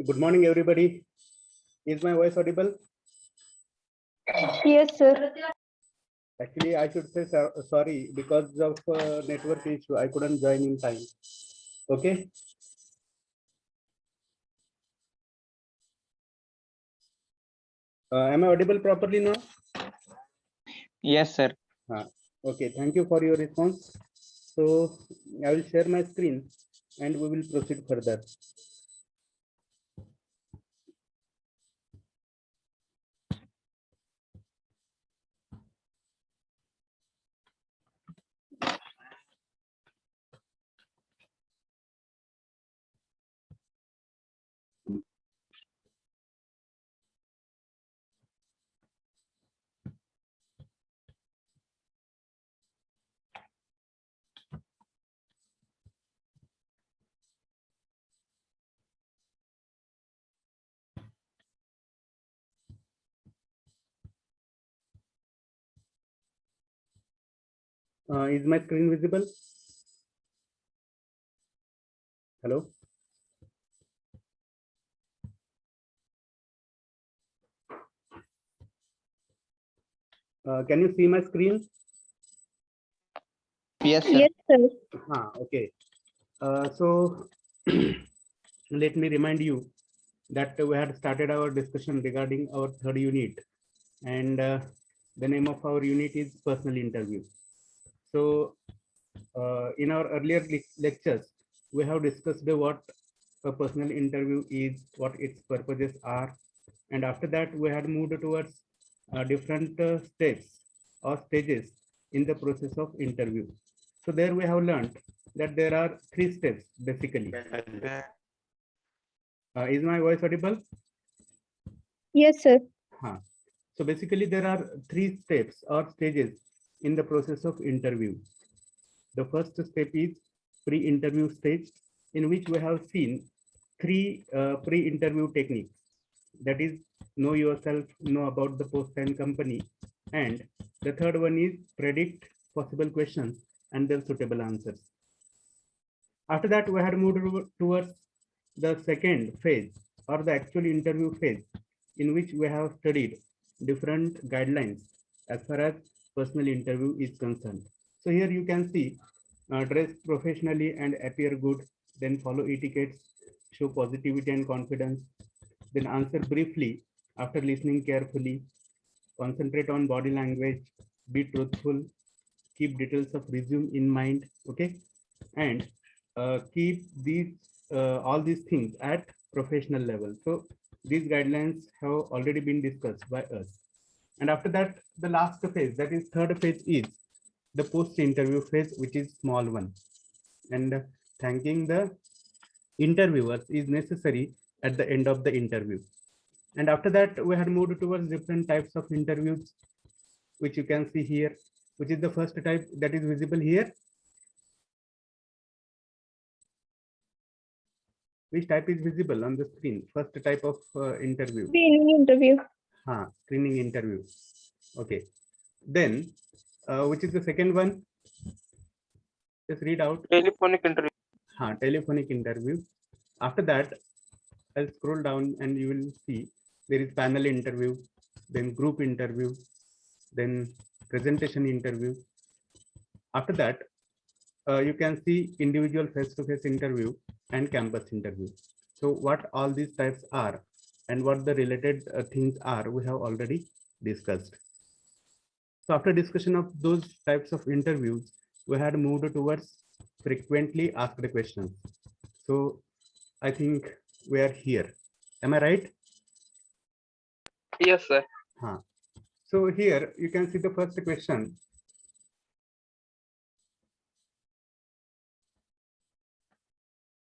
Good morning, everybody. Is my voice audible? Yes, sir. Actually, I should say sorry because of network issue. I couldn't join in time. Okay. Am I audible properly now? Yes, sir. Okay. Thank you for your response. So I will share my screen and we will proceed further. Is my screen visible? Hello. Can you see my screen? Yes, sir. Yes, sir. Okay. So let me remind you that we had started our discussion regarding our third unit, and the name of our unit is personal interview. So in our earlier lectures, we have discussed what a personal interview is, what its purposes are, and after that we had moved towards different steps or stages in the process of interview. So there we have learned that there are 3 steps basically. Is my voice audible? Yes, sir. So basically there are 3 steps or stages in the process of interview. The first step is pre-interview stage, in which we have seen 3 pre-interview techniques. That is, know yourself, know about the post and company, and the third one is predict possible questions and their suitable answers. After that, we had moved towards the second phase or the actual interview phase, in which we have studied different guidelines as far as personal interview is concerned. So here you can see dress professionally and appear good, then follow etiquettes, show positivity and confidence, then answer briefly after listening carefully, concentrate on body language, be truthful, keep details of resume in mind, okay, and keep these all these things at professional level. So these guidelines have already been discussed by us. And after that, the last phase, that is third phase, is the post-interview phase, which is small one. And thanking the interviewers is necessary at the end of the interview. And after that, we had moved towards different types of interviews, which you can see here, which is the first type that is visible here. Which type is visible on the screen? First type of interview. Screening interview. Screening interview. Okay. Then, which is the second one? Just read out. Telephonic interview. Telephonic interview. After that, I'll scroll down and you will see there is panel interview, then group interview, then presentation interview. After that, you can see individual face-to-face interview and campus interview. So what all these types are and what the related things are, we have already discussed. So after discussion of those types of interviews, we had moved towards frequently asked questions. So I think we are here. Am I right? Yes, sir. So here you can see the first question.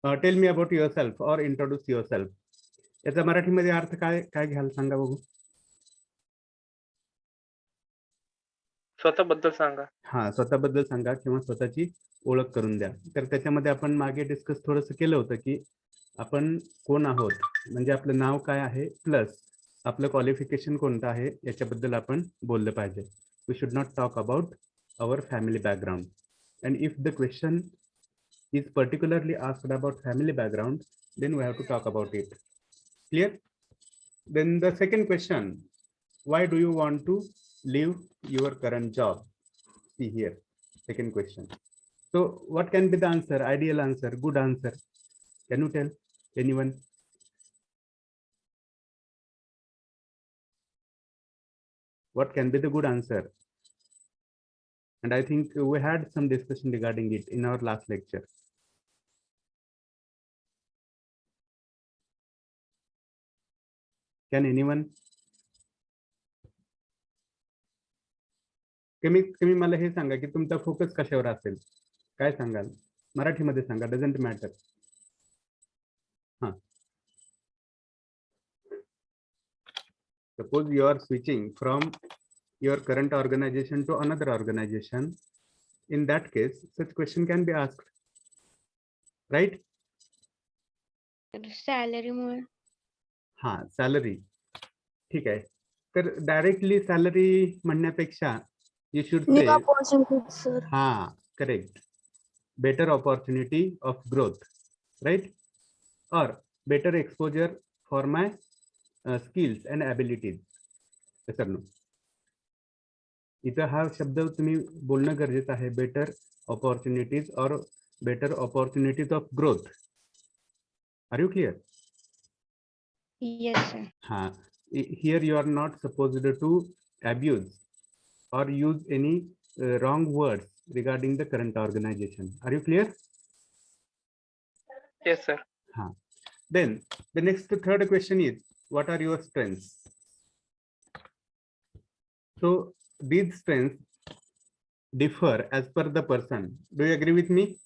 Tell me about yourself or introduce yourself. याचा मराठीमध्ये अर्थ काय काय घ्याल सांगा बघू. स्वतःबद्दल सांगा. स्वतःबद्दल सांगा किंवा स्वतःची ओळख करून द्या. तर त्याच्यामध्ये आपण मागे डिस्कस थोडंसं केलं होतं की आपण कोण आहोत, म्हणजे आपलं नाव काय आहे प्लस आपलं क्वालिफिकेशन कोणतं आहे याच्याबद्दल आपण बोललं पाहिजे. We should not talk about our family background. And if the question is particularly asked about family background, then we have to talk about it. Clear? Then the second question, why do you want to leave your current job? See here, second question. So what can be the answer? Ideal answer, good answer. Can you tell anyone? What can be the good answer? And I think we had some discussion regarding it in our last lecture. Can anyone? कमीत कमी मला हे सांगा की तुमचा focus कशावर असेल, काय सांगाल? मराठीमध्ये सांगा, डझंट मॅटर. हां, suppose you are switching from your current organization to another organization. In that case, such question can be asked, right? Salary मुळे. हा, सॅलरी. ठीक आहे. तर डायरेक्टली सॅलरी म्हणण्यापेक्षा you should say, सर. हा, correct, better opportunity of growth, right? Or better exposure for my skills and abilities. Yes or no? इथं हा शब्द तुम्ही बोलणं गरजेचं आहे, बेटर ऑपॉर्च्युनिटीज और better opportunities of growth. Are you clear? Yes sir. हाँ, here you are not supposed to abuse or use any wrong words regarding the current organization. Are you clear? Yes, sir. हाँ. Then the next third question is, what are your strengths? So these strengths differ as per the person. Do you agree with me?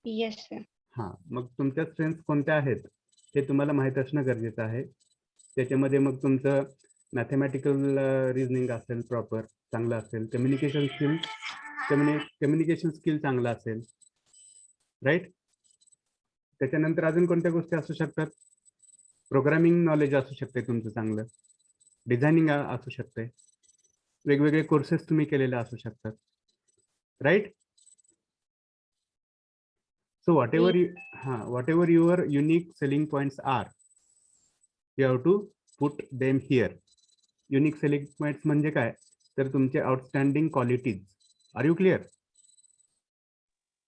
Yes sir. हाँ, मग तुमच्या strengths कोणत्या आहेत हे तुम्हाला माहित असणं गरजेचं आहे. त्याच्यामध्ये मग तुमचं मॅथमॅटिकल रिझनिंग असेल प्रॉपर चांगलं असेल, कम्युनिकेशन स्किल चांगला असेल, राईट. त्याच्यानंतर अजून कोणत्या गोष्टी असू शकतात? प्रोग्रामिंग नॉलेज असू शकते तुमचं चांगलं, डिझायनिंग असू शकते, वेगवेगळे कोर्सेस तुम्ही केलेले असू शकतात, right. So whatever your unique selling points are, you have to put them here. Unique selling points म्हणजे काय? तर तुमचे outstanding qualities. Are you clear?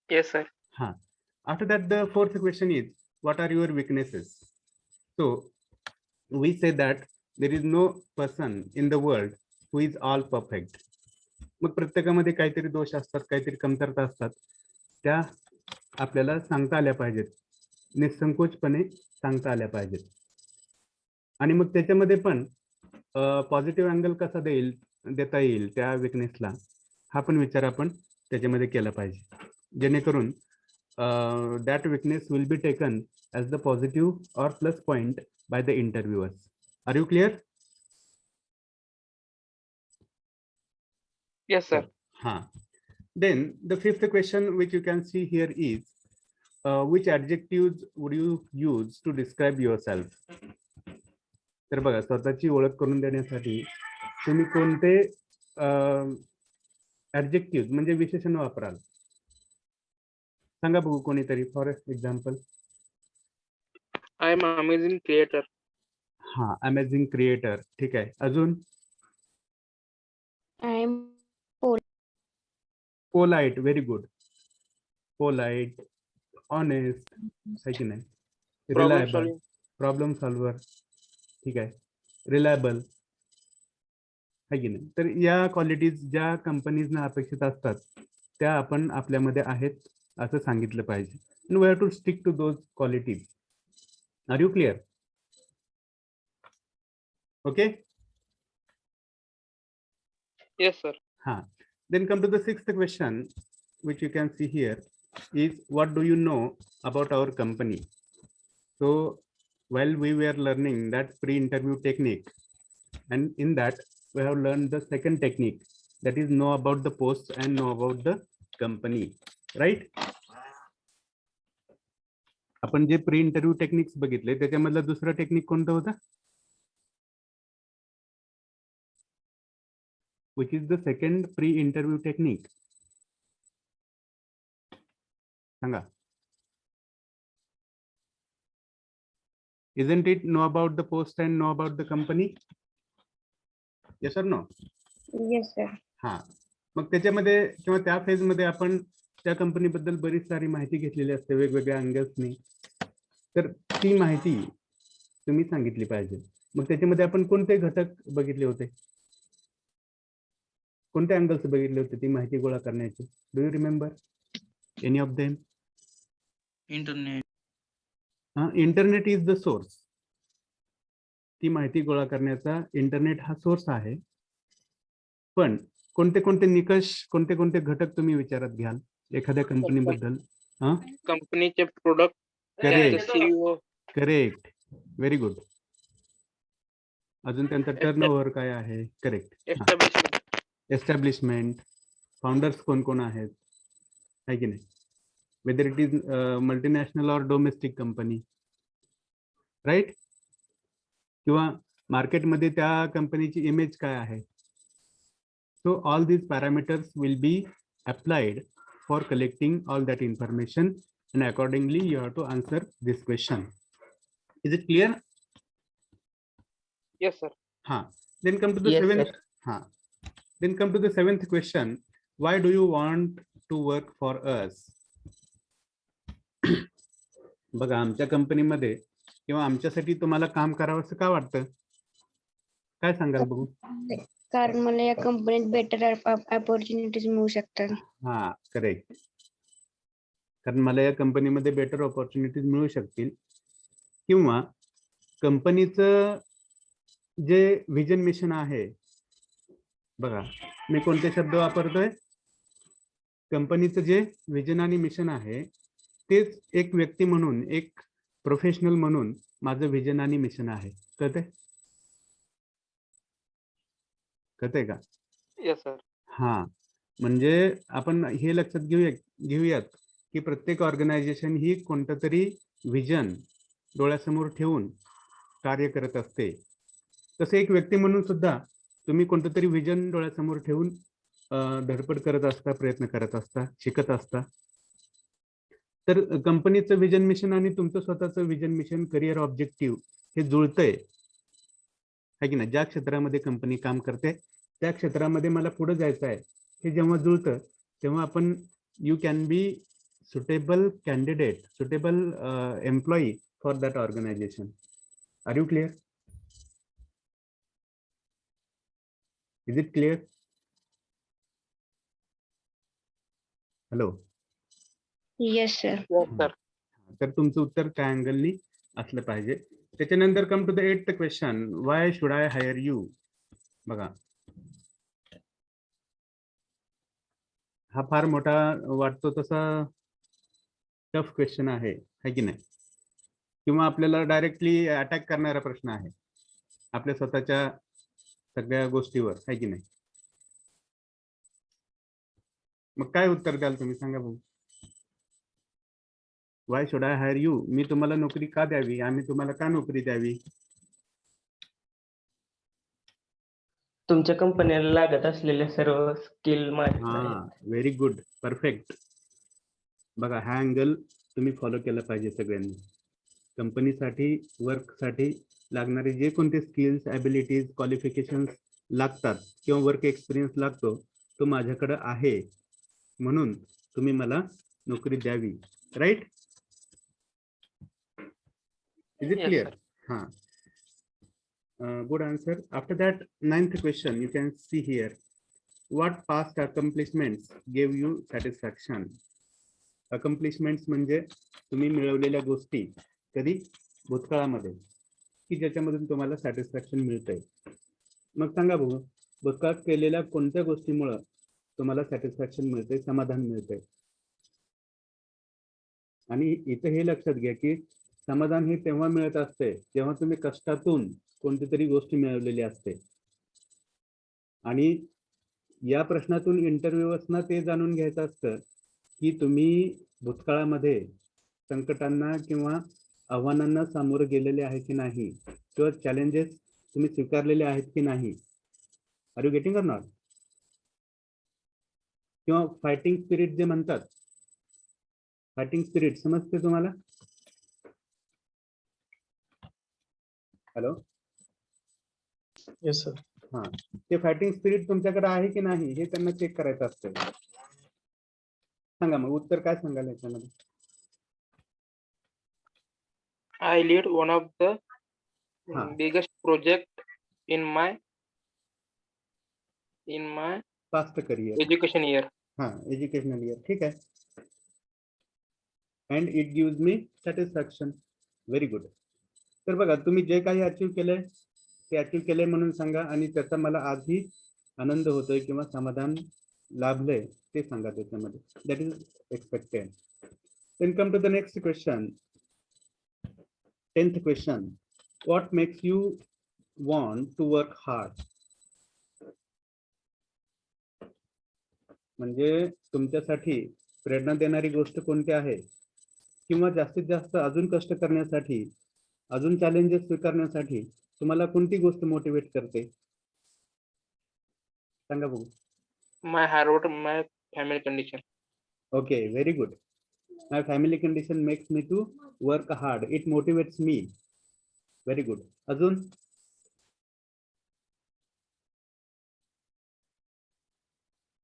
Yes, sir. हाँ. After that, the fourth question is, what are your weaknesses? So we say that there is no person in the world who is all perfect. मग प्रत्येकामध्ये काहीतरी दोष असतात, काहीतरी कमतरता असतात, त्या आपल्याला सांगता आल्या पाहिजेत, निसंकोचपणे सांगता आल्या पाहिजेत. आणि मग त्याच्यामध्ये पण पॉझिटिव्ह अँगल कसा देता येईल त्या विकनेसला, हा पण विचार आपण त्याच्यामध्ये केला पाहिजे, जेणेकरून that weakness will be taken as the positive or plus point by the interviewers. Are you clear? Yes, sir. हाँ. Then the fifth question which you can see here is, which adjectives would you use to describe yourself? तर बघा, स्वतःची ओळख करून देण्यासाठी तुम्ही कोणते adjective म्हणजे विशेषण वापराल? सांगा बघू कोणीतरी. For example, I am an amazing creator. हा, अमेझिंग क्रिएटर. ठीक आहे. अजून? I am polite. Very good. Polite, honest, है की नाही? Problem reliable, solving. Problem solver. ठीक आहे. रिलायबल, है की नाही? तर या क्वालिटीज ज्या कंपनीजना अपेक्षित असतात त्या आपण आपल्यामध्ये आहेत असं सांगितलं पाहिजे. and we have to stick to those qualities. Are you clear? Okay. Yes, sir. Then come to the sixth question, which you can see here, is what do you know about our company? So while we were learning that pre-interview technique, and in that we have learned the second technique, that is know about the post and know about the company, right? आपण जे pre interview techniques बघितले त्याच्यामधलं दुसरं technique कोणतं होतं? Which is the second pre-interview technique? सांगा. Isn't it know about the post and know about the company? Yes or no? Yes, sir. हा, मग त्याच्यामध्ये किंवा त्या फेज मध्ये आपण त्या कंपनी बद्दल बरीच सारी माहिती घेतलेली असते वेगवेगळ्या अँगल्सनी. तर ती माहिती तुम्ही सांगितली पाहिजे. मग त्याच्यामध्ये आपण कोणते घटक बघितले होते, कोणते अँगल्स बघितले होते ती माहिती गोळा करण्याचे? Do you remember any of them? Internet. Internet is the source. ती माहिती गोळा करण्याचा इंटरनेट हा सोर्स आहे. पण कोणते कोणते निकष, कोणते कोणते घटक तुम्ही विचारात घ्याल एखाद्या कंपनी बद्दल? कंपनीचे product, correct, CEO, correct, very good. अजून त्यांचा टर्नओव्हर काय आहे? करेक्ट. एस्टॅब्लिशमेंट, एस्टॅब्लिशमेंट, फाउंडर्स कोण कोण आहेत, आहे की नाही? Whether it is multinational or domestic company, right? किंवा मार्केटमध्ये त्या कंपनीची इमेज काय आहे? So all these parameters will be applied for collecting all that information, and accordingly you have to answer this question. Is it clear? yes sir. Then come to the Yes, seventh. Then come to the seventh question. Why do you want to work for us? बघा, आमच्या कंपनीमध्ये किंवा आमच्यासाठी तुम्हाला काम करावं असं का वाटतं? काय सांगाल बघू? कारण मला या कंपनीत बेटर अपॉर्च्युनिटीज मिळू शकतात. हा, करेक्ट. कारण मला या कंपनीमध्ये बेटर ऑपॉर्च्युनिटीज मिळू शकतील, किंवा कंपनीचं जे व्हिजन मिशन आहे, बघा मी कोणते शब्द वापरतोय? कंपनीचं जे व्हिजन आणि मिशन आहे तेच एक व्यक्ती म्हणून, एक प्रोफेशनल म्हणून माझं व्हिजन आणि मिशन आहे. कळतंय? कळतंय का? yes sir. हा, म्हणजे आपण हे लक्षात घेऊयात की प्रत्येक ऑर्गनायझेशन ही कोणतं तरी व्हिजन डोळ्यासमोर ठेवून कार्य करत असते. तसे एक व्यक्ती म्हणून सुद्धा तुम्ही कोणतं तरी व्हिजन डोळ्यासमोर ठेवून धडपड करत असता, प्रयत्न करत असता, शिकत असता. तर कंपनीचं व्हिजन मिशन आणि तुमचं स्वतःचं व्हिजन मिशन, करिअर ऑब्जेक्टिव्ह हे जुळतंय, है की नाही? ज्या क्षेत्रामध्ये कंपनी काम करते त्या क्षेत्रामध्ये मला पुढे जायचं आहे, हे जेव्हा जुळतं तेव्हा आपण you can be suitable candidate, suitable employee for that organisation. Are you clear? Is it clear? Hello. Yes sir. yes sir. तर तुमचं उत्तर त्या अँगलनी असलं पाहिजे. त्याच्यानंतर come to the 8th question. Why should I hire you? बघा, हा फार मोठा वाटतो तसा टफ क्वेश्चन आहे, है की नाही? किंवा आपल्याला डायरेक्टली अटॅक करणारा प्रश्न आहे आपल्या स्वतःच्या सगळ्या गोष्टीवर, है की नाही? मग काय उत्तर द्याल तुम्ही, सांगा भाऊ? Why should I hire you? मी तुम्हाला नोकरी का द्यावी? आम्ही तुम्हाला का नोकरी द्यावी? तुमच्या कंपनीला लागत असलेले सर्व स्किल माझ्याकडे आहेत. हा, व्हेरी गुड, परफेक्ट. बघा, हा अँगल तुम्ही फॉलो केला पाहिजे सगळ्यांनी. कंपनीसाठी, वर्कसाठी लागणारे जे कोणते स्किल्स, ॲबिलिटीज, क्वालिफिकेशन्स लागतात किंवा वर्क एक्सपिरियन्स लागतो तो माझ्याकडे आहे, म्हणून तुम्ही मला नोकरी द्यावी. Right? Is it Yes, clear? sir. हा, good answer. After that, 9th question, you can see here. What past accomplishments gave you satisfaction? Accomplishments म्हणजे तुम्ही मिळवलेल्या गोष्टी कधी भूतकाळामध्ये की ज्याच्यामधून तुम्हाला सॅटिस्फॅक्शन मिळतंय. मग सांगा बघू, भूतकाळात केलेल्या कोणत्या गोष्टीमुळे तुम्हाला सॅटिस्फॅक्शन मिळतंय, समाधान मिळतंय? आणि इथं हे लक्षात घ्या की समाधान हे तेव्हा मिळत असते जेव्हा तुम्ही कष्टातून कोणती तरी गोष्ट मिळवलेली असते. आणि या प्रश्नातून इंटरव्ह्यूअर्सना ते जाणून घ्यायचं असतं की तुम्ही भूतकाळामध्ये संकटांना किंवा आव्हानांना सामोरे गेलेले आहे की नाही, किंवा चॅलेंजेस तुम्ही स्वीकारलेले आहेत की नाही. Are you getting or not? किंवा फायटिंग स्पिरिट जे म्हणतात, फायटिंग स्पिरिट समजते तुम्हाला? Hello, yes sir. हा, ते फायटिंग स्पिरिट तुमच्याकडे आहे की नाही हे त्यांना चेक करायचं असतं. सांगा मग उत्तर काय सांगाल याच्यामध्ये? I lead one of the Ha. biggest project in my fast career. education year. हा, एज्युकेशनल इयर. ठीक आहे. And it gives me satisfaction. Very good. तर बघा, तुम्ही जे काही अचीव्ह केलंय ते अचीव्ह केलंय म्हणून सांगा, आणि त्याचा मला आजही आनंद होतोय किंवा समाधान लाभलंय ते सांगा त्याच्यामध्ये. That is expected. Then come to the next question. 10th question. What makes you want to work hard? म्हणजे तुमच्यासाठी प्रेरणा देणारी गोष्ट कोणती आहे, किंवा जास्तीत जास्त अजून कष्ट करण्यासाठी, अजून चॅलेंजेस स्वीकारण्यासाठी तुम्हाला कोणती गोष्ट मोटिवेट करते? सांगा बघू. My hard work, my family condition. Okay, very good. My family condition makes me to work hard. It motivates me. Very good. अजून?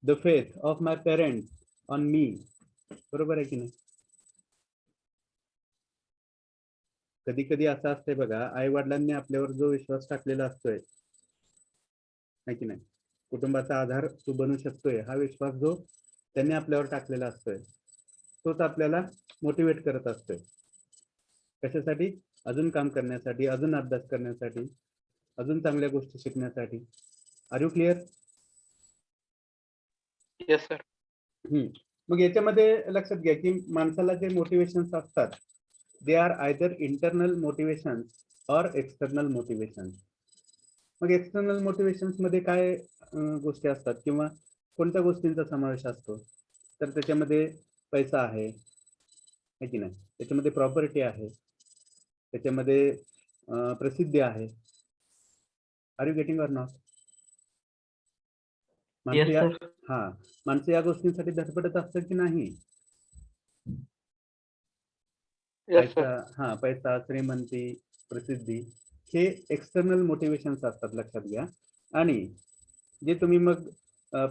The faith of my parents on me. बरोबर आहे की नाही? कधी कधी असं असतंय बघा, आई वडिलांनी आपल्यावर जो विश्वास टाकलेला असतोय, नाही की नाही, कुटुंबाचा आधार तू बनू शकतोय, हा विश्वास जो त्यांनी आपल्यावर टाकलेला असतोय तोच आपल्याला मोटिवेट करत असतोय. कशासाठी? अजून काम करण्यासाठी, अजून अभ्यास करण्यासाठी, अजून चांगल्या गोष्टी शिकण्यासाठी. Are you clear? Yes, sir. मग याच्यामध्ये लक्षात घ्या की माणसाला जे मोटिवेशन्स असतात, they are either internal motivations और एक्सटर्नल मोटिवेशन्स. मग एक्सटर्नल मोटिवेशन्स मध्ये काय गोष्टी असतात किंवा कोणत्या गोष्टींचा समावेश असतो? तर त्याच्यामध्ये पैसा आहे की नाही, त्याच्यामध्ये प्रॉपर्टी आहे, त्याच्यामध्ये प्रसिद्धी आहे. Are you getting or not? Yes sir. हा, माणसं या गोष्टींसाठी धडपडत असतात की नाही? Yes, sir. पैसा, पैसा, श्रीमंती, प्रसिद्धी हे एक्सटर्नल मोटिवेशन्स असतात, लक्षात घ्या. आणि जे तुम्ही मग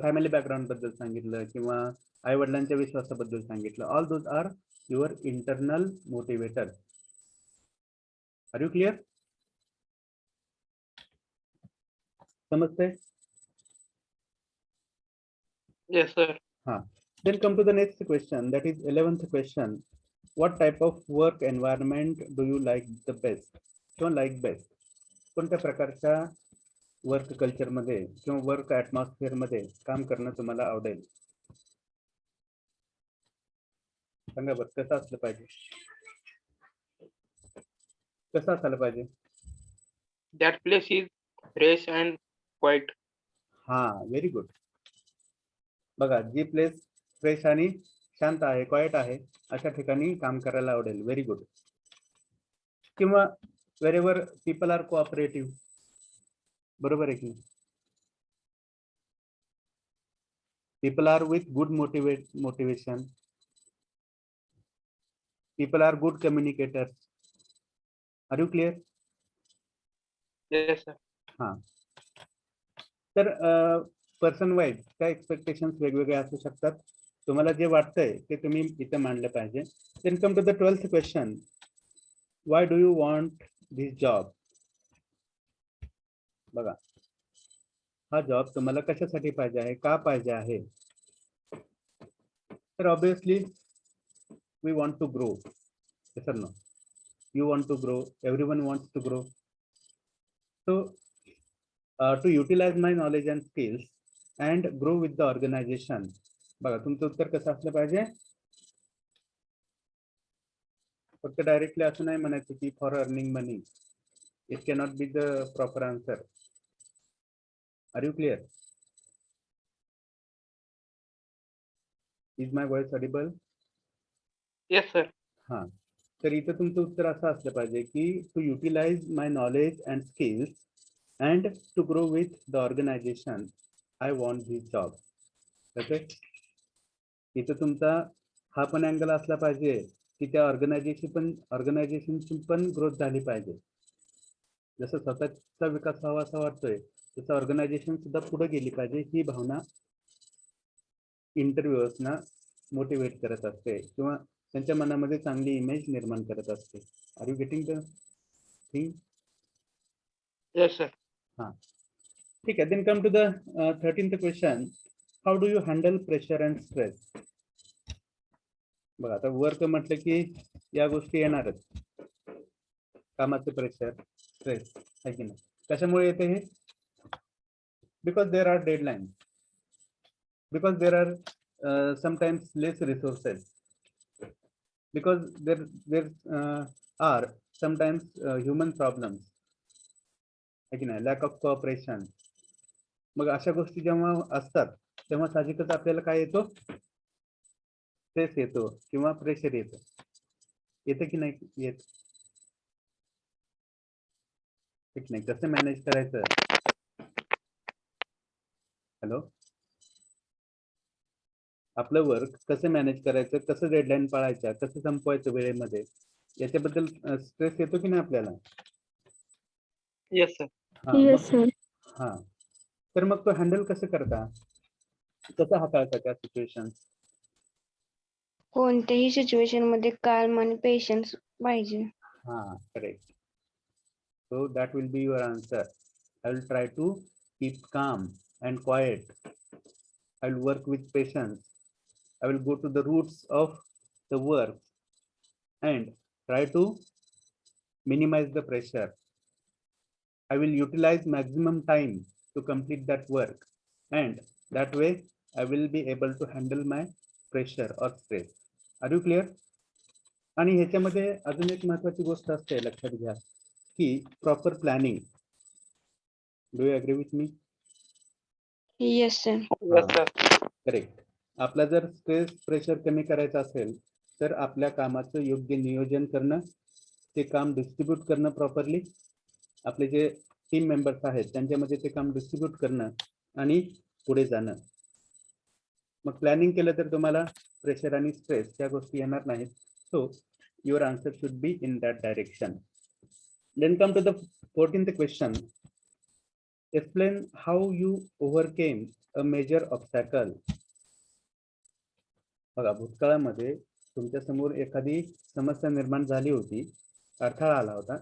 फॅमिली बॅकग्राऊंड बद्दल सांगितलं किंवा आई वडिलांच्या विश्वासाबद्दल सांगितलं, all those are your internal motivator. Are you clear? समजतंय? Yes, sir. Then come to the next question, that is 11th question. What type of work environment do you like the best? किंवा like best? कोणत्या प्रकारच्या work culture मध्ये किंवा work atmosphere मध्ये काम करणं तुम्हाला आवडेल? सांगा बरं, कसं असलं पाहिजे? कसं असायला पाहिजे? That place is fresh and quiet. हा, व्हेरी गुड. बघा, जी प्लेस फ्रेश आणि शांत आहे, क्वाइट आहे, अशा ठिकाणी काम करायला आवडेल. Very good. किंवा वेरेवर पीपल आर कोऑपरेटिव्ह. बरोबर आहे की? People are with good motivation. People are good communicators. Are you clear? Yes, sir. हा, तर पर्सन वाईज काय एक्सपेक्टेशन्स वेगवेगळे असू शकतात. तुम्हाला जे वाटतंय ते तुम्ही इथे मांडलं पाहिजे. Then come to the 12th question. Why do you want this job? बघा, हा जॉब तुम्हाला कशासाठी पाहिजे आहे, का पाहिजे आहे? तर obviously we want to grow. yes or no? You want to grow, everyone wants to grow. So to utilize my knowledge and skills and grow with the organization. बघा, तुमचं उत्तर कसं असलं पाहिजे? फक्त डायरेक्टली असं नाही म्हणायचं की for earning money. It cannot be the proper answer. Are you clear? Is my voice audible? Yes, sir. हा, तर इथं तुमचं उत्तर असं असलं पाहिजे की to utilise my knowledge and skills and to grow with the organisation. I want this job. Okay, इथं तुमचा हा पण अँगल असला पाहिजे की त्या ऑर्गनायझेशनची पण ग्रोथ झाली पाहिजे. जसं स्वतःचा विकास व्हावा असा वाटतोय तसं ऑर्गनायझेशन सुद्धा पुढे गेली पाहिजे ही भावना इंटरव्ह्युअर्सना मोटिवेट करत असते किंवा त्यांच्या मनामध्ये चांगली इमेज निर्माण करत असते. Are you getting the thing? Yes, sir. ठीक आहे. Then come to the 13th question. How do you handle pressure and stress? बघा आता वर्क म्हटलं की या गोष्टी येणारच. कामाचे प्रेशर, स्ट्रेस आहे की नाही. कशामुळे येते हे? Because there are deadline, because there are sometimes less resources, because there are sometimes human problems आहे की नाही, लॅक ऑफ कोऑपरेशन. मग अशा गोष्टी जेव्हा असतात तेव्हा साहजिकच आपल्याला काय येतो? स्ट्रेस येतो किंवा प्रेशर येतं. येतं की नाही येत? ठीक नाही. कसं मॅनेज करायचं? हॅलो, आपलं वर्क कसं मॅनेज करायचं, कसं डेडलाईन पाळायच्या, कसं संपवायचं वेळेमध्ये, याच्याबद्दल स्ट्रेस येतो की नाही आपल्याला? Yes, sir. हा, Yes, sir. हा. तर मग तो हँडल कसं करता, कसं हाताळता त्या सिच्युएशन? कोणत्याही सिच्युएशन मध्ये काल्म आणि पेशन्स पाहिजे. हा, correct. So that will be your answer. I will try to keep calm and quiet. I will work with patience. I will go to the roots of the work and try to minimize the pressure. I will utilize maximum time to complete that work, and that way I will be able to handle my pressure or stress. Are you clear? आणि ह्याच्यामध्ये अजून एक महत्वाची गोष्ट असते, लक्षात घ्या की proper planning. Do you agree with me? Yes, sir. Yes, sir. Correct. आपला जर स्ट्रेस प्रेशर कमी करायचं असेल तर आपल्या कामाचं योग्य नियोजन करणं, ते काम डिस्ट्रीब्यूट करणं प्रॉपरली, आपले जे टीम मेंबर्स आहेत त्यांच्यामध्ये ते काम डिस्ट्रीब्यूट करणं आणि पुढे जाणं. मग प्लॅनिंग केलं तर तुम्हाला प्रेशर आणि स्ट्रेस या गोष्टी येणार नाहीत. So your answer should be in that direction. Then come to the 14th question. Explain how you overcame a major obstacle. बघा, भूतकाळामध्ये तुमच्या समोर एखादी समस्या निर्माण झाली होती, अडथळा आला होता,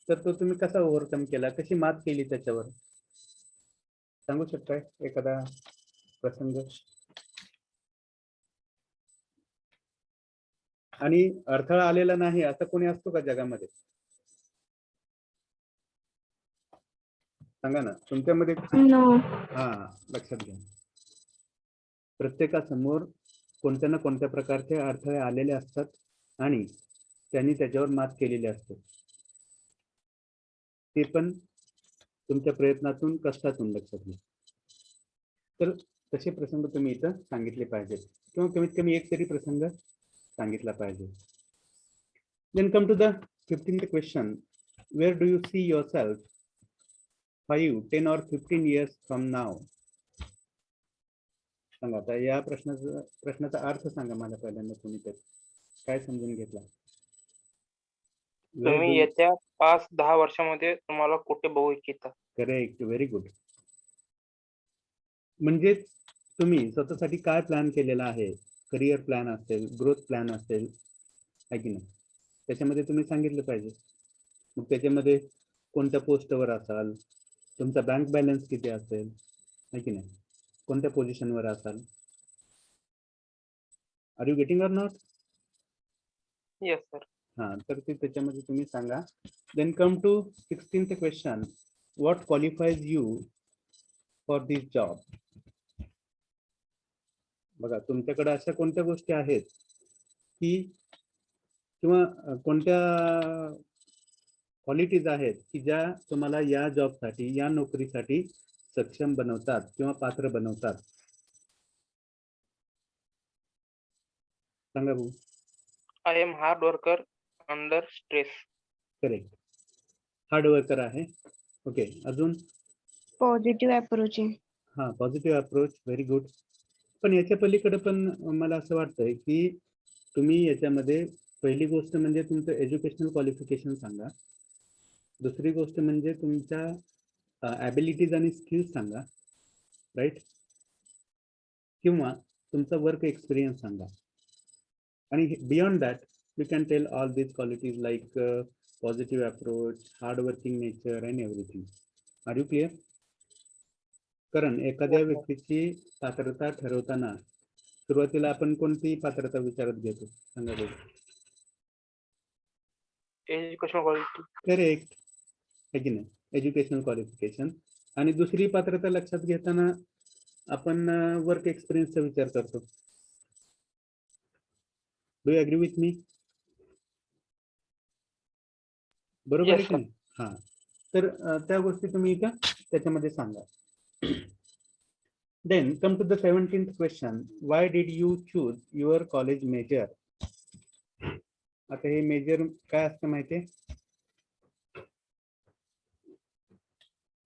तर तो तुम्ही कसा ओव्हरकम केला, कशी मात केली त्याच्यावर? सांगू शकताय एखादा प्रसंग? आणि अडथळा आलेला नाही असं कोणी असतो का जगामध्ये? सांगा ना तुमच्यामध्ये. No. हा, लक्षात घ्या. प्रत्येकासमोर कोणत्या ना कोणत्या प्रकारचे अडथळे आलेले असतात आणि त्यांनी त्याच्यावर मात केलेली असते. ते पण तुमच्या प्रयत्नातून, कष्टातून. लक्षात घ्या. तर तसे प्रसंग तुम्ही इथं सांगितले पाहिजेत किंवा कमीत कमी एक तरी प्रसंग सांगितला पाहिजे. Then come to the 15th question. Where do you see yourself 5, 10 or 15 years from now? सांगा आता या प्रश्नाचा अर्थ सांगा मला पहिल्यांदा कोणीतरी. काय समजून घेतला? तुम्ही येत्या 5-10 वर्षामध्ये तुम्हाला कुठे बघू इच्छिता? Correct, very good. म्हणजे तुम्ही स्वतःसाठी काय प्लॅन केलेला आहे, करिअर प्लॅन असेल, ग्रोथ प्लॅन असेल, आहे की नाही, त्याच्यामध्ये तुम्ही सांगितलं पाहिजे. मग त्याच्यामध्ये कोणत्या पोस्टवर असाल, तुमचा बँक बॅलन्स किती असेल, आहे की नाही, कोणत्या पोझिशनवर असाल. Are you getting or not? Yes sir. हा, तर ते त्याच्यामध्ये तुम्ही सांगा. Then come to 16th question. What qualifies you for this job? बघा, तुमच्याकडे अशा कोणत्या गोष्टी आहेत की किंवा कोणत्या क्वालिटीज आहेत की ज्या तुम्हाला या जॉबसाठी, या नोकरीसाठी सक्षम बनवतात किंवा पात्र बनवतात? सांगा भाऊ. I am hard worker under stress. Correct, hard worker आहे. ओके, अजून? पॉझिटिव्ह अप्रोच आहे. हा, पॉझिटिव्ह अप्रोच, व्हेरी गुड. पण याच्या पलीकडे पण मला असं वाटतंय की तुम्ही याच्यामध्ये पहिली गोष्ट म्हणजे तुमचं एज्युकेशनल क्वालिफिकेशन सांगा. दुसरी गोष्ट म्हणजे तुमच्या ॲबिलिटीज आणि स्किल्स सांगा, राईट, किंवा तुमचा वर्क एक्सपिरियन्स सांगा. आणि beyond that you can tell all these qualities like positive approach, hard working nature and everything. Are you clear? कारण एखाद्या व्यक्तीची पात्रता ठरवताना सुरुवातीला आपण कोणती पात्रता विचारात घेतो सांगा बघू. Education quality. करेक्ट आहे की नाही, एज्युकेशनल क्वालिफिकेशन. आणि दुसरी पात्रता लक्षात घेताना आपण वर्क एक्सपिरियन्सचा विचार करतो. Do you agree with me? बरोबर आहे Yes, की नाही? हा, तर त्या गोष्टी तुम्ही इथं त्याच्यामध्ये सांगा. Then come to the 17th question. Why did you choose your college major? आता हे मेजर काय असतं माहितीये?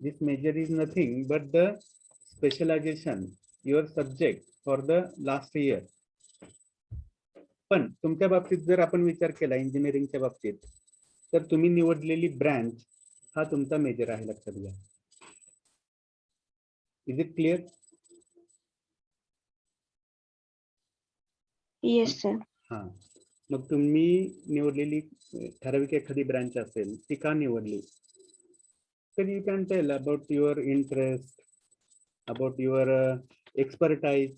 This major is nothing but the specialization, your subject for the last year. पण तुमच्या बाबतीत जर आपण विचार केला इंजिनिअरिंगच्या बाबतीत, तर तुम्ही निवडलेली ब्रँच हा तुमचा मेजर आहे, लक्षात घ्या. Is it clear? Yes sir. हा, मग तुम्ही निवडलेली ठराविक एखादी ब्रँच असेल, ती का निवडली? तर you can tell about your interest, about your expertise,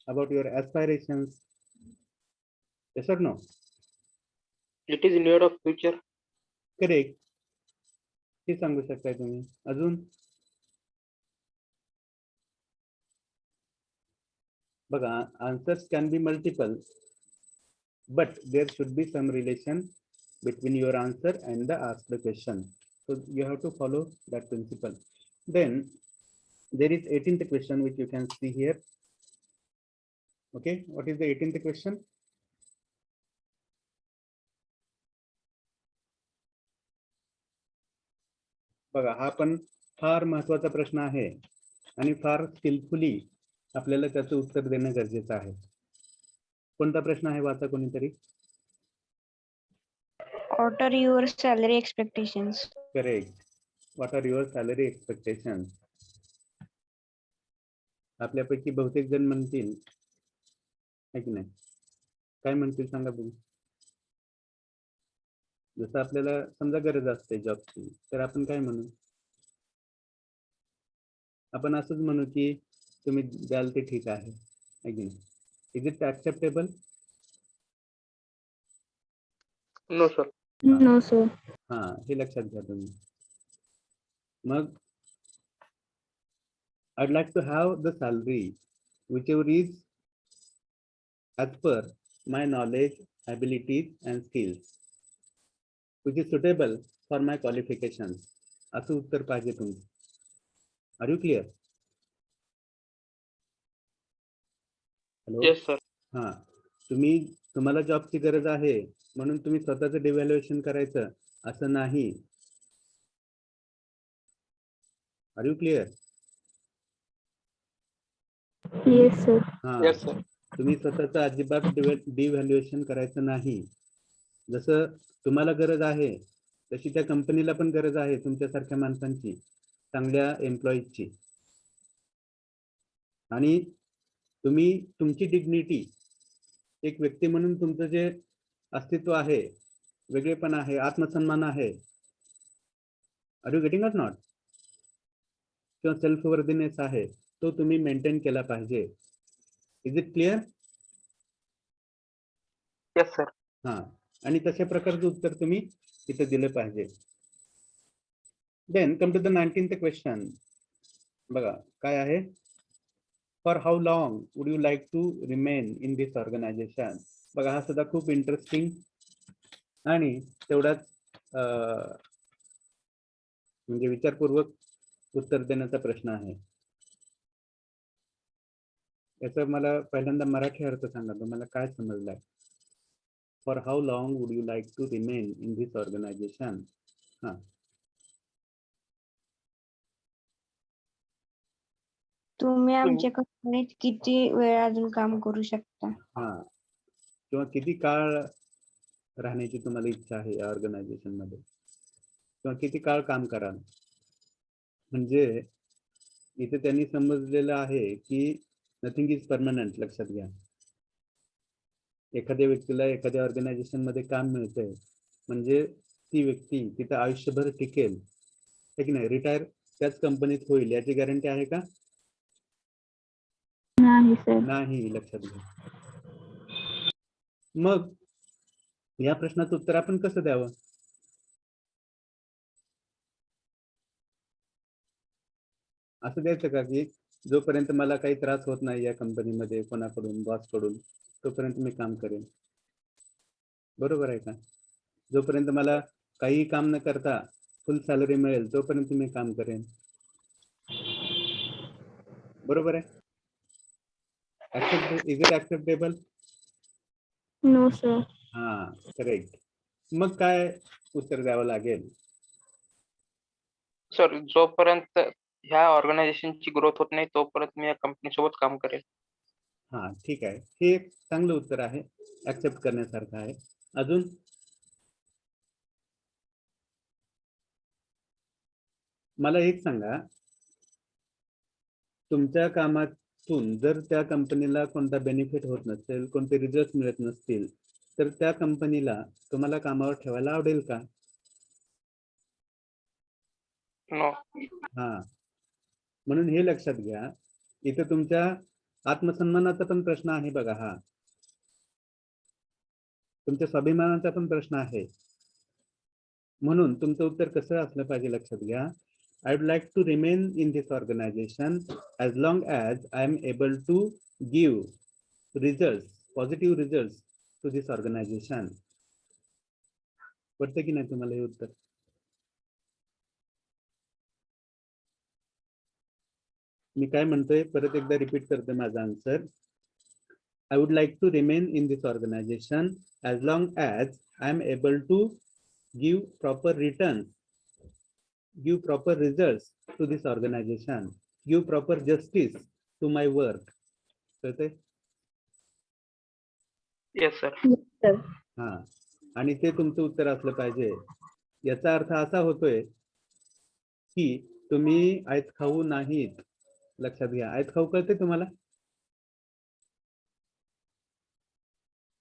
about your aspirations. yes or no? it is need of future. Correct, हे सांगू शकताय तुम्ही. अजून बघा, answers can be multiple, but there should be some relation between your answer and the asked question. So you have to follow that principle. Then there is 18th question which you can see here. Okay, what is the 18th question? बघा, हा पण फार महत्वाचा प्रश्न आहे आणि फार skilfully आपल्याला त्याचं उत्तर देणं गरजेचं आहे. कोणता प्रश्न आहे, वाचा कोणीतरी. What are your salary expectations? Correct. What are your salary expectation? आपल्यापैकी बहुतेक जण म्हणतील, है की नाही, काय म्हणतील सांगा बघू. जसं आपल्याला समजा गरज असते जॉबची, तर आपण काय म्हणू? आपण असंच म्हणू की तुम्ही द्याल ते ठीक आहे, है की नाही. Is it acceptable? No, sir. No sir. हा, हे लक्षात घ्या तुम्ही. मग I'd like to have the salary whichever is as per my knowledge, abilities and skills, which is suitable for my qualifications. असं उत्तर पाहिजे तुमचं. Are you clear? Hello. Yes, sir. हा, तुम्हाला जॉबची गरज आहे म्हणून तुम्ही स्वतःचं डिव्हॅल्युएशन करायचं असं नाही. Are you clear? Yes sir. हा, Yes, sir. तुम्ही स्वतःचं अजिबात डिव्हॅल्युएशन करायचं नाही. जसं तुम्हाला गरज आहे तशी त्या कंपनीला पण गरज आहे तुमच्यासारख्या माणसांची, चांगल्या एम्प्लॉईजची. आणि तुम्ही तुमची डिग्निटी, एक व्यक्ती म्हणून तुमचं जे अस्तित्व आहे, वेगळेपण आहे, आत्मसन्मान आहे, are you getting it not, किंवा सेल्फ वर्दीनेस आहे, तो तुम्ही मेंटेन केला पाहिजे. Is it clear? Yes, sir. हा, आणि तशा प्रकारचं उत्तर तुम्ही इथे दिलं पाहिजे. Then come to the 19th question. बघा काय आहे. For how long would you like to remain in this organisation? बघा, हा सुद्धा खूप इंटरेस्टिंग आणि तेवढाच म्हणजे विचारपूर्वक उत्तर देण्याचा प्रश्न आहे. याचा मला पहिल्यांदा मराठी अर्थ सांगा, तुम्हाला काय समजलाय? For how long would you like to remain in this organisation? हा, तुम्ही आमच्या कंपनीत किती वेळ अजून काम करू शकता? हा, किंवा किती काळ राहण्याची तुम्हाला इच्छा आहे या ऑर्गनायझेशन मध्ये? किंवा किती काळ काम कराल. म्हणजे इथे त्यांनी समजलेलं आहे की नथिंग इज परमनंट. लक्षात घ्या, एखाद्या व्यक्तीला एखाद्या ऑर्गनायझेशन मध्ये काम मिळतंय म्हणजे ती व्यक्ती तिथं आयुष्यभर टिकेल, है की नाही. रिटायर त्याच कंपनीत होईल याची गॅरंटी आहे का? नाही सर. नाही. लक्षात घ्या. मग या प्रश्नाचं उत्तर आपण कसं द्यावं? असं द्यायचं का की जोपर्यंत मला काही त्रास होत नाही या कंपनीमध्ये कोणाकडून, बॉस कडून, तोपर्यंत मी काम करेन. बरोबर आहे का? जोपर्यंत मला काही काम न करता फुल सॅलरी मिळेल तोपर्यंत मी काम करेन. बरोबर आहे? Is it acceptable? No sir. हा, करेक्ट. मग काय उत्तर द्यावं लागेल? सर, जोपर्यंत ह्या ऑर्गनायझेशनची ग्रोथ होत नाही तोपर्यंत मी या कंपनी सोबत काम करेल. हा, ठीक आहे. हे एक चांगलं उत्तर आहे, ऍक्सेप्ट करण्यासारखं आहे. अजून मला एक सांगा, तुमच्या कामातून जर त्या कंपनीला कोणता बेनिफिट होत नसेल, कोणते रिझल्ट मिळत नसतील, तर त्या कंपनीला तुम्हाला कामावर ठेवायला आवडेल का? नो. हा, म्हणून हे लक्षात घ्या, इथे तुमच्या आत्मसन्मानाचा पण प्रश्न आहे बघा. हा, तुमच्या स्वाभिमानाचा पण प्रश्न आहे. म्हणून तुमचं उत्तर कसं असलं पाहिजे लक्षात घ्या. I would like to remain in this organization as long as I am able to give results, positive results to this organization. पटतं की नाही तुम्हाला हे उत्तर? मी काय म्हणतोय परत एकदा रिपीट करते माझा answer. I would like to remain in this organization as long as I am able to give proper returns, give proper results to this organization, give proper justice to my work. कळतंय? Yes sir. Sir. हा, आणि ते तुमचं उत्तर असलं पाहिजे. याचा अर्थ असा होतोय की तुम्ही आयत खाऊ नाहीत. लक्षात घ्या, आयत खाऊ कळते तुम्हाला?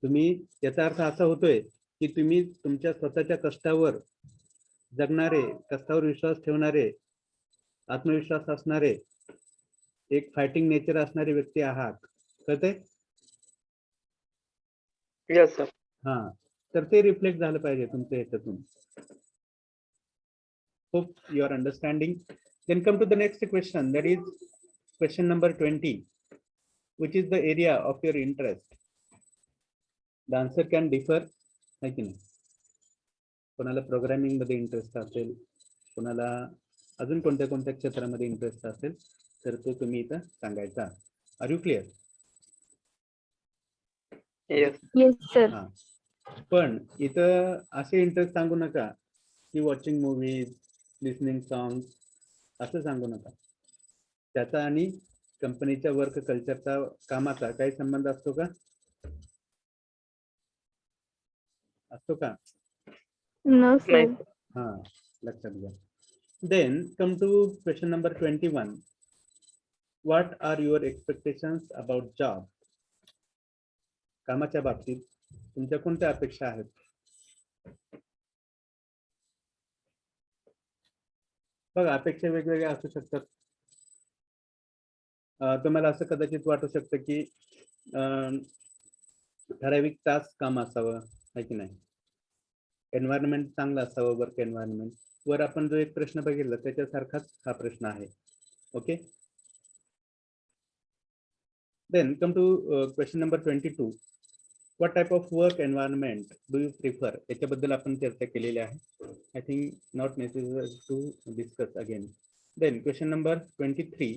तुम्ही, याचा अर्थ असा होतोय की तुम्ही तुमच्या स्वतःच्या कष्टावर जगणारे, कष्टावर विश्वास ठेवणारे, आत्मविश्वास असणारे, एक फायटिंग नेचर असणारी व्यक्ती आहात. कळते? Yes sir. हा, तर ते रिफ्लेक्ट झालं पाहिजे तुमच्या ह्याच्यातून. Hope you are understanding. Then come to the next question, that is question number 20, which is the area of your interest. The answer can differ, है की नाही? कोणाला प्रोग्रामिंग मध्ये इंटरेस्ट असेल, कोणाला अजून कोणत्या कोणत्या क्षेत्रामध्ये इंटरेस्ट असेल, तर तो तुम्ही इथं सांगायचा. Are you clear? Yes. Yes sir. हा, पण इथं असे इंटरेस्ट सांगू नका की वॉचिंग मूवीज, लिसनिंग सॉंग, असं सांगू नका. त्याचा आणि कंपनीच्या वर्क कल्चरचा, कामाचा काही संबंध असतो का? असतो का? नो नाही. सर. हा, लक्षात घ्या. Then come to question number 21. What are your expectations about job? कामाच्या बाबतीत तुमच्या कोणत्या अपेक्षा आहेत? बघा, अपेक्षा वेगवेगळ्या असू शकतात. तुम्हाला असं कदाचित वाटू शकतं की ठराविक तास काम असावं, है की नाही? एन्व्हायरमेंट चांगलं असावं, वर्क एन्व्हायरमेंट. वर आपण जो एक प्रश्न बघितला त्याच्यासारखाच हा प्रश्न आहे. Okay. Then come to question number 22. What type of work environment do you prefer? याच्याबद्दल आपण चर्चा केलेली आहे. I think not necessary to discuss again. Then question number 23.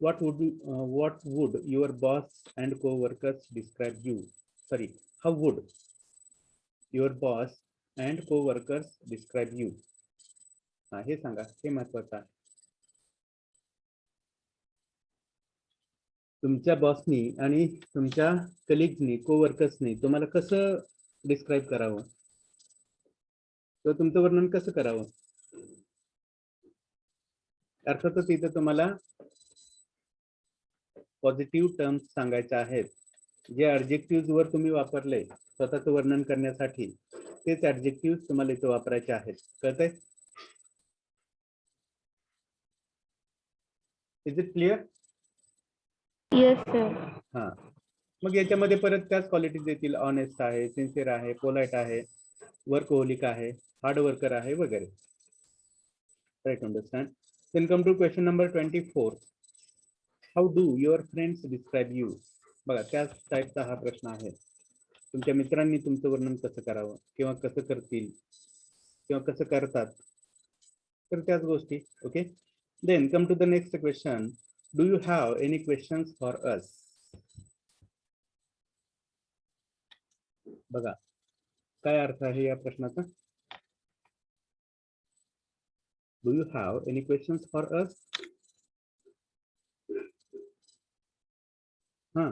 What would your boss and co-workers describe you? Sorry, how would your boss and co-workers describe you? हा, हे सांगा, हे महत्वाचं आहे. तुमच्या बॉसनी आणि तुमच्या कलिग्सनी, कोवर्कर्सनी तुम्हाला कसं डिस्क्राईब करावं, किंवा तुमचं वर्णन कसं करावं? अर्थातच इथे तुम्हाला पॉझिटिव्ह टर्म्स सांगायच्या आहेत. जे ऍडजेक्टिव्ह वर तुम्ही वापरले स्वतःचं वर्णन करण्यासाठी तेच ऍडजेक्टिव्ह तुम्हाला इथे वापरायचे आहेत. कळतंय? Is it clear? Yes, sir. हा, मग याच्यामध्ये परत त्याच क्वालिटीज येतील. ऑनेस्ट आहे, सिन्सिअर आहे, पोलाइट आहे, वर्कहोलिक आहे, हार्ड वर्कर आहे वगैरे. Right, understand. Then come to question number 24. How do your friends describe you? बघा, त्याच टाईपचा हा प्रश्न आहे. तुमच्या मित्रांनी तुमचं वर्णन कसं करावं किंवा कसं करतील किंवा कसं करतात, तर त्याच गोष्टी. Okay, then come to the next question. Do you have any questions for us? बघा, काय अर्थ आहे या प्रश्नाचा? Do you have any questions for us? हा,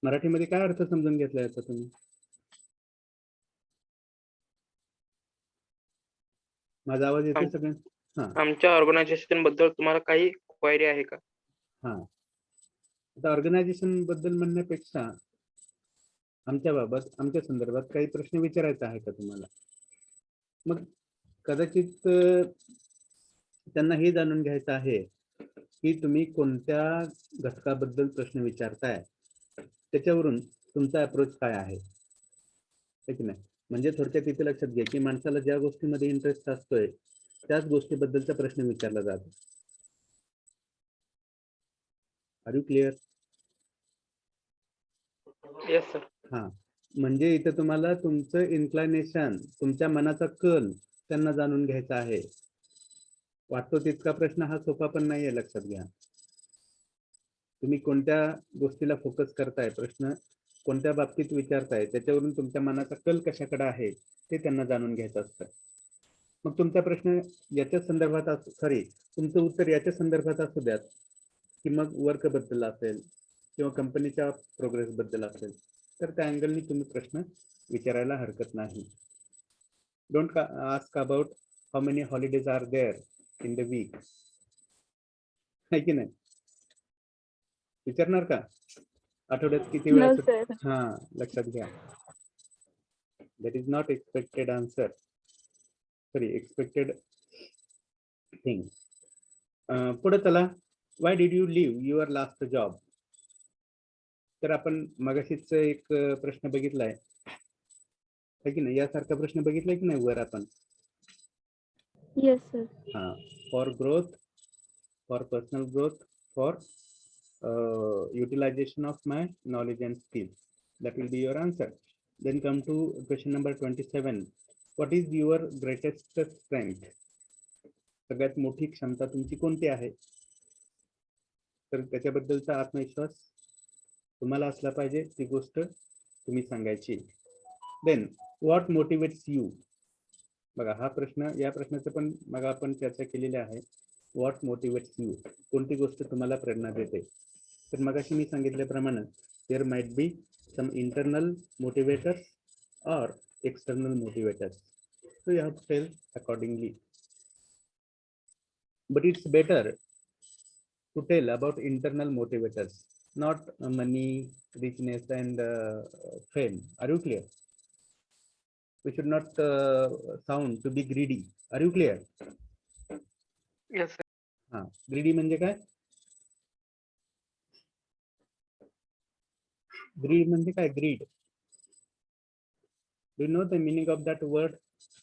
मराठीमध्ये काय अर्थ समजून घेतला याचा तुम्ही? माझा आवाज येतो सगळ्यांना? हा, आमच्या ऑर्गनायझेशन बद्दल तुम्हाला काही क्वायरी आहे का? हा. आता ऑर्गनायझेशन बद्दल म्हणण्यापेक्षा आमच्या बाबत, आमच्या संदर्भात काही प्रश्न विचारायचा आहे का तुम्हाला? मग कदाचित त्यांना हे जाणून घ्यायचं आहे की तुम्ही कोणत्या घटकाबद्दल प्रश्न विचारताय, त्याच्यावरून तुमचा अप्रोच काय आहे, है की नाही? म्हणजे थोडक्यात इथे लक्षात घ्या की माणसाला ज्या गोष्टीमध्ये इंटरेस्ट असतोय त्याच गोष्टीबद्दलचा प्रश्न विचारला जातो. Are you clear? Yes sir. हा, म्हणजे इथे तुम्हाला तुमचं इन्क्लायनेशन, तुमच्या मनाचा कल त्यांना जाणून घ्यायचा आहे. वाटतो तितका प्रश्न हा सोपा पण नाहीये, लक्षात घ्या. तुम्ही कोणत्या गोष्टीला फोकस करताय, प्रश्न कोणत्या बाबतीत विचारताय, त्याच्यावरून तुमच्या मनाचा कल कशाकडे आहे ते त्यांना जाणून घ्यायचं असतं. मग तुमचा प्रश्न याच्या संदर्भात सॉरी तुमचं उत्तर याच्या संदर्भात असू द्यात की मग वर्क बद्दल असेल किंवा कंपनीच्या प्रोग्रेस बद्दल असेल, तर त्या अँगलनी तुम्ही प्रश्न विचारायला हरकत नाही. Don't ask about how many holidays are there in the week, है की नाही? विचारणार का आठवड्यात किती वेळा? No, sir. हा, लक्षात घ्या. That is not expected answer, sorry expected thing. पुढे चला. Why did you leave your last job? तर आपण मगाशीच एक प्रश्न बघितलाय, है की नाही? यासारखा प्रश्न बघितलाय की नाही वर आपण? Yes, sir. हा, for growth, for personal growth, for utilization of my knowledge and skills. That will be your answer. Then come to question number 27. What is your greatest strength? सगळ्यात मोठी क्षमता तुमची कोणती आहे? तर त्याच्याबद्दलचा आत्मविश्वास तुम्हाला असला पाहिजे, ती गोष्ट तुम्ही सांगायची. Then what motivates you? बघा, हा प्रश्न, या प्रश्नाचं पण मग आपण चर्चा केलेली आहे. व्हॉट मोटिवेट्स यू, कोणती गोष्ट तुम्हाला प्रेरणा देते? तर मगाशी मी सांगितल्याप्रमाणे there might be some internal motivators or external motivators, so you have to tell accordingly. But it's better to tell about internal motivators, not money, richness and fame. Are you clear? We should not sound to be greedy. Are you clear? Yes sir. हा, greedy म्हणजे काय? Greed म्हणजे काय? Greed. Do you know the meaning of that word,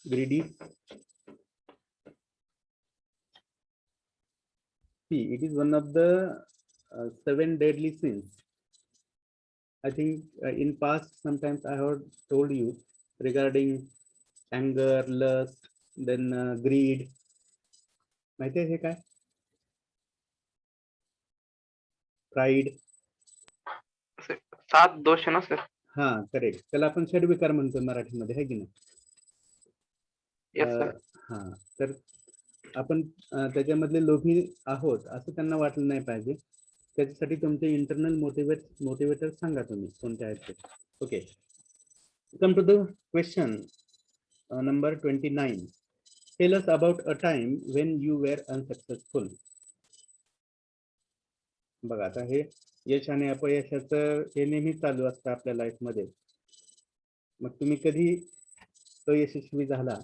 greedy? See, it is one of the 7 deadly sins. I think in past sometimes I have told you regarding anger, lust, then greed. माहिती आहे हे काय? Pride. 7 दोष ना sir? हा, correct. त्याला आपण षडविकार म्हणतो मराठीमध्ये, है की नाही? Yes sir. हा, तर आपण त्याच्यामधले लोभी आहोत असं त्यांना वाटलं नाही पाहिजे. त्याच्यासाठी तुमचे इंटरनल मोटिवेटर सांगा तुम्ही कोणते आहेत ते. Okay, come to the question number 29. Tell us about a time when you were unsuccessful. बघा आता हे यश आणि अपयशाचं हे नेहमी चालू असतं आपल्या लाईफ मध्ये. मग तुम्ही कधी तो यशस्वी झाला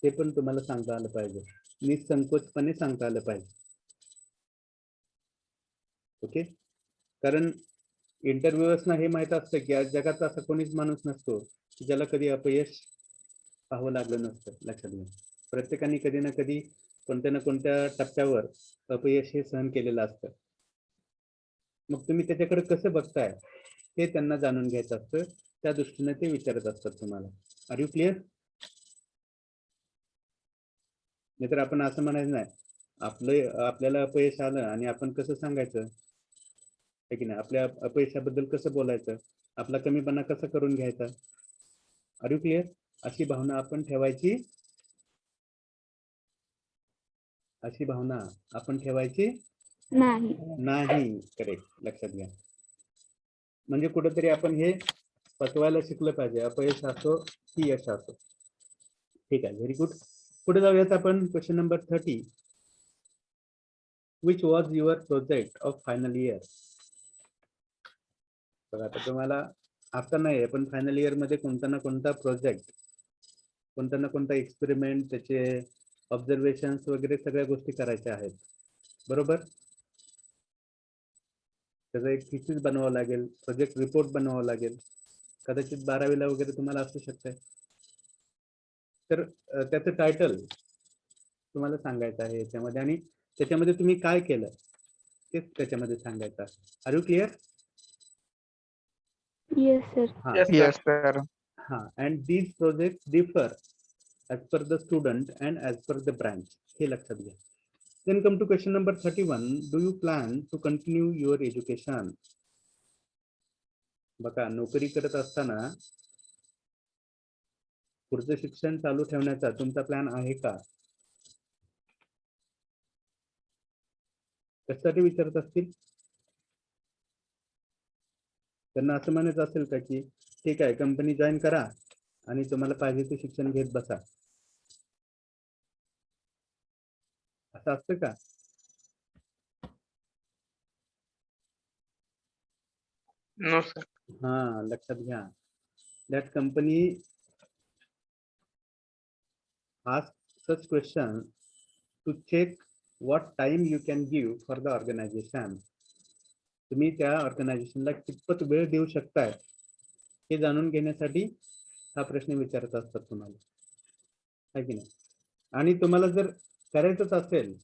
ते पण तुम्हाला सांगता आलं पाहिजे, निसंकोचपणे सांगता आलं पाहिजे. ओके, कारण इंटरव्ह्यूअर्सना हे माहित असतं की आज जगात असा कोणीच माणूस नसतो की ज्याला कधी अपयश पाहावं लागलं नसतं. लक्षात घ्या, प्रत्येकाने कधी ना कधी कोणत्या ना कोणत्या टप्प्यावर अपयश हे सहन केलेलं असतं. मग तुम्ही त्याच्याकडे कसं बघताय हे त्यांना जाणून घ्यायचं असतं, त्या दृष्टीने ते विचारत असतात तुम्हाला. Are you clear? नाहीतर आपण असं म्हणायचं नाही आपल्याला अपयश आलं आणि आपण कसं सांगायचं आहे की नाही, आपल्या अपयशाबद्दल कसं बोलायचं, आपला कमीपणा कसा करून घ्यायचा. Are you clear? अशी भावना आपण ठेवायची, अशी भावना आपण ठेवायची नाही. नाही. करेक्ट, लक्षात घ्या. म्हणजे कुठेतरी आपण हे पचवायला शिकलं पाहिजे, अपयश असो की यश असो. ठीक आहे, व्हेरी गुड. पुढे जाऊयात आपण. Question number 30. Which was your project of final year? बघा आता तुम्हाला आता नाही पण फायनल इयर मध्ये कोणता ना कोणता प्रोजेक्ट, कोणता ना कोणता एक्सपेरिमेंट, त्याचे ऑब्झर्वेशन्स वगैरे सगळ्या गोष्टी करायच्या आहेत, बरोबर? त्याचा एक थिसिस बनवावं लागेल, प्रोजेक्ट रिपोर्ट बनवावं लागेल, कदाचित 12वीला वगैरे तुम्हाला असू शकतंय. तर त्याचं टायटल तुम्हाला सांगायचं आहे याच्यामध्ये, आणि त्याच्यामध्ये तुम्ही काय केलं तेच त्याच्यामध्ये सांगायचं. Are you clear? Yes sir. हा Yes, sir. हा. And these project differ as per the student and as per the branch. हे लक्षात घ्या. Then come to question number 31. Do you plan to continue your education? बघा, नोकरी करत असताना पुढचं शिक्षण चालू ठेवण्याचा तुमचा प्लॅन आहे का? कशासाठी विचारत असतील? त्यांना असं म्हणायचं असेल का की ठीक आहे, कंपनी जॉईन करा आणि तुम्हाला पाहिजे ते शिक्षण घेत बसा, असं असतं का? No, sir. हा, लक्षात घ्या. That company asks such question to check what time you can give for the organization. तुम्ही त्या ऑर्गनायझेशनला कितपत वेळ देऊ शकताय हे जाणून घेण्यासाठी हा प्रश्न विचारत असतात तुम्हाला, है की नाही? आणि तुम्हाला जर करायचंच असेल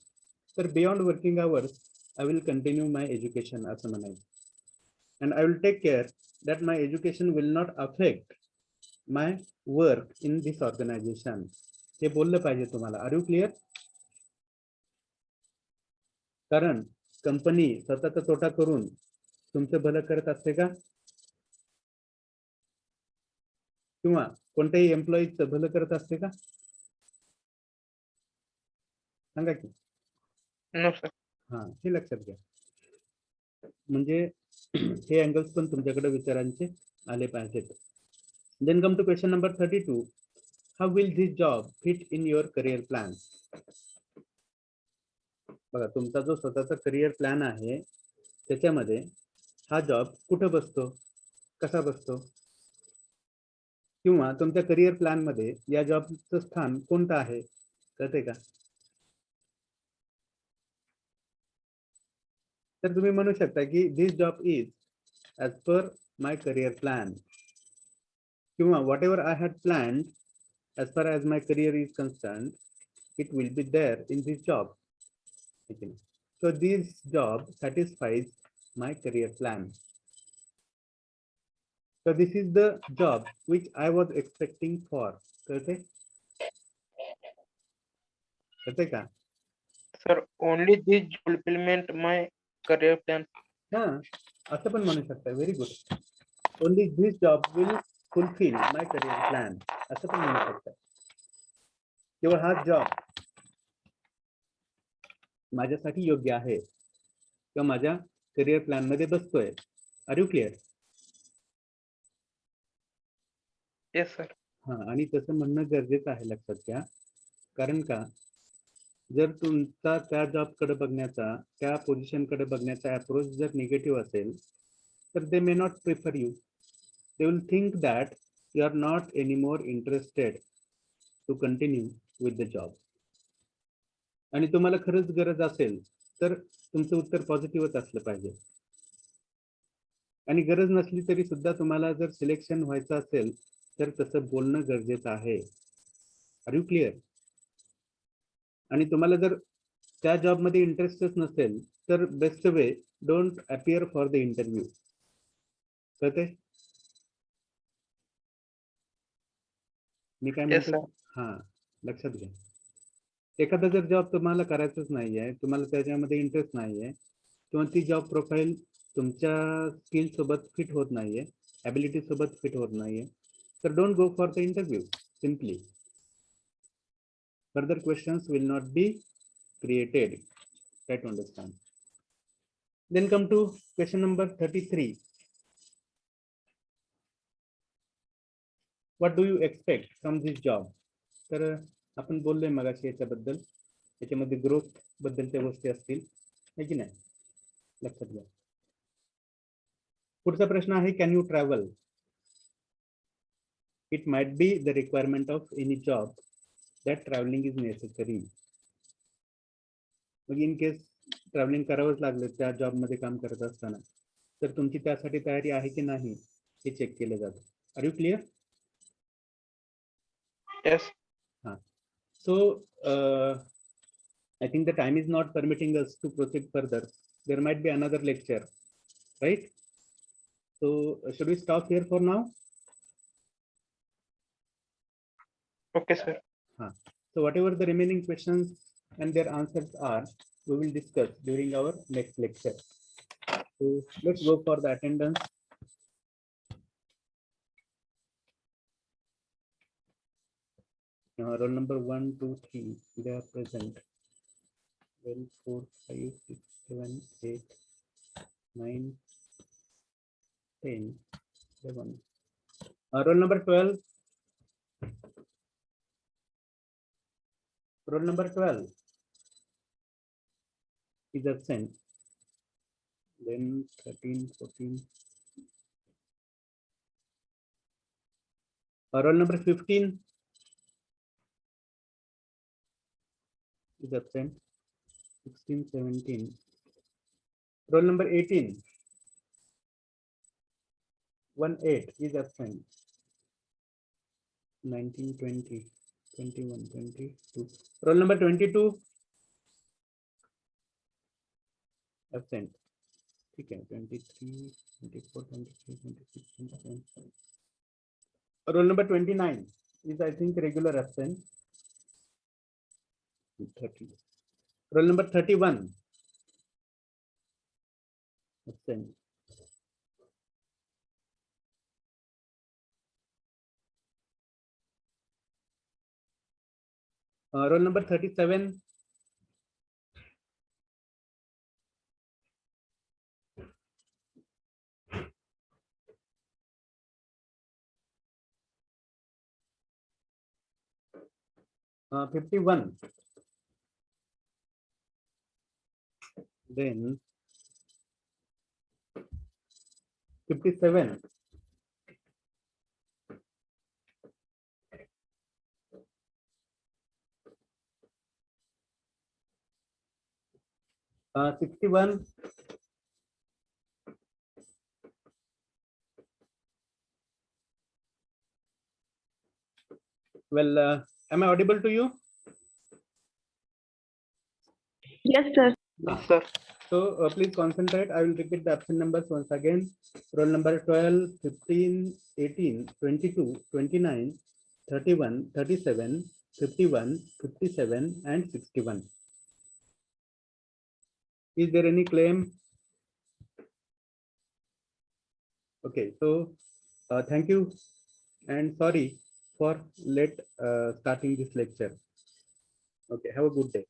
तर beyond working hours I will continue my education असं म्हणायचं. And I will take care that my education will not affect my work in this organisation. हे बोललं पाहिजे तुम्हाला. Are you clear? कारण कंपनी स्वतःचा तोटा करून तुमचं भलं करत असते का? किंवा कोणत्याही एम्प्लॉईजचं भलं करत असते का? सांगा की. No, sir. हा, हे लक्षात घ्या. म्हणजे हे अँगल्स पण तुमच्याकडे विचारांचे आले पाहिजेत. Then come to question number 32. How will this job fit in your career plan? बघा, तुमचा जो स्वतःचा करिअर प्लॅन आहे त्याच्यामध्ये हा जॉब कुठं बसतो, कसा बसतो, किंवा तुमच्या करिअर प्लॅन मध्ये या जॉबचं स्थान कोणतं आहे, कळते का? तर तुम्ही म्हणू शकता की this job is as per my career plan, किंवा whatever I had planned as far as my career is concerned, it will be there in this job. So this job satisfies my career plan. So this is the job which I was expecting for. कळते? कळते का? Sir, only this fulfillment my career plan. हा, असं पण म्हणू शकता. Very good. Only this job will fulfil my career plan असं पण म्हणू शकता. केवळ हा जॉब माझ्यासाठी योग्य आहे किंवा माझ्या करिअर प्लॅन मध्ये बसतोय. Are you clear? Yes, sir. हा, आणि तसं म्हणणं गरजेचं आहे, लक्षात घ्या. कारण का, जर तुमचा त्या जॉबकडे बघण्याचा, त्या पोझिशनकडे बघण्याचा अप्रोच जर निगेटिव्ह असेल, तर they may not prefer you. They will think that you are not any more interested to continue with the job. आणि तुम्हाला खरंच गरज असेल तर तुमचं उत्तर पॉझिटिव्हच असलं पाहिजे. आणि गरज नसली तरी सुद्धा तुम्हाला जर सिलेक्शन व्हायचं असेल तर तसं बोलणं गरजेचं आहे. Are you clear? आणि तुम्हाला जर त्या जॉबमध्ये इंटरेस्टच नसेल तर best way, don't appear for the interview. कळते मी काय Yes, म्हणतो? हा, लक्षात घ्या. एखादा जर जॉब तुम्हाला करायचंच नाहीये, तुम्हाला त्याच्यामध्ये इंटरेस्ट नाहीये, किंवा ती जॉब प्रोफाईल तुमच्या स्किल सोबत फिट होत नाहीये, ॲबिलिटी सोबत फिट होत नाहीये, तर don't go for the interview. Simply further questions will not be created. Try to understand. Then come to question number 33. What do you expect from this job? तर आपण बोललोय मगाशी याच्याबद्दल, याच्यामध्ये ग्रोथ बद्दलच्या गोष्टी असतील, है की नाही? लक्षात घ्या. पुढचा प्रश्न आहे, can you travel? It might be the requirement of any job that traveling is necessary. मग इन केस ट्रॅव्हलिंग करावंच लागलं त्या जॉब मध्ये काम करत असताना, तर तुमची त्यासाठी तयारी आहे की नाही हे चेक केलं जातं. Are you clear? yes. So I think the time is not permitting us to proceed further. There might be another lecture, right? So should we stop here for now? Okay, sir. So whatever the remaining questions and their answers are, we will discuss during our next lecture. So let's go for the attendance. Roll number 1, 2, 3, they are present. 12, 4, 5, 6, 7, 8, 9, 10, 11. Roll number 12. Roll number 12 is absent. Then 13, 14. Roll number 15 is absent. 16, 17. Roll number 18. 18 is absent. 19, 20, 21, 22. Roll number 22 absent. Okay, 23, 24, 25, 26, 27. Roll number 29 is, I think, regular absent. 30. Roll number 31 absent. Roll number 37. Uh, 51. Then 57. Uh, 61. Well, am I audible to you? Yes, sir. Yes, sir. So please concentrate. I will repeat the absent numbers once again. Roll number 12, 15, 18, 22, 29, 31, 37, 51, 57, and 61. Is there any claim? Okay, so thank you and sorry for late starting this lecture. Okay, have a good day.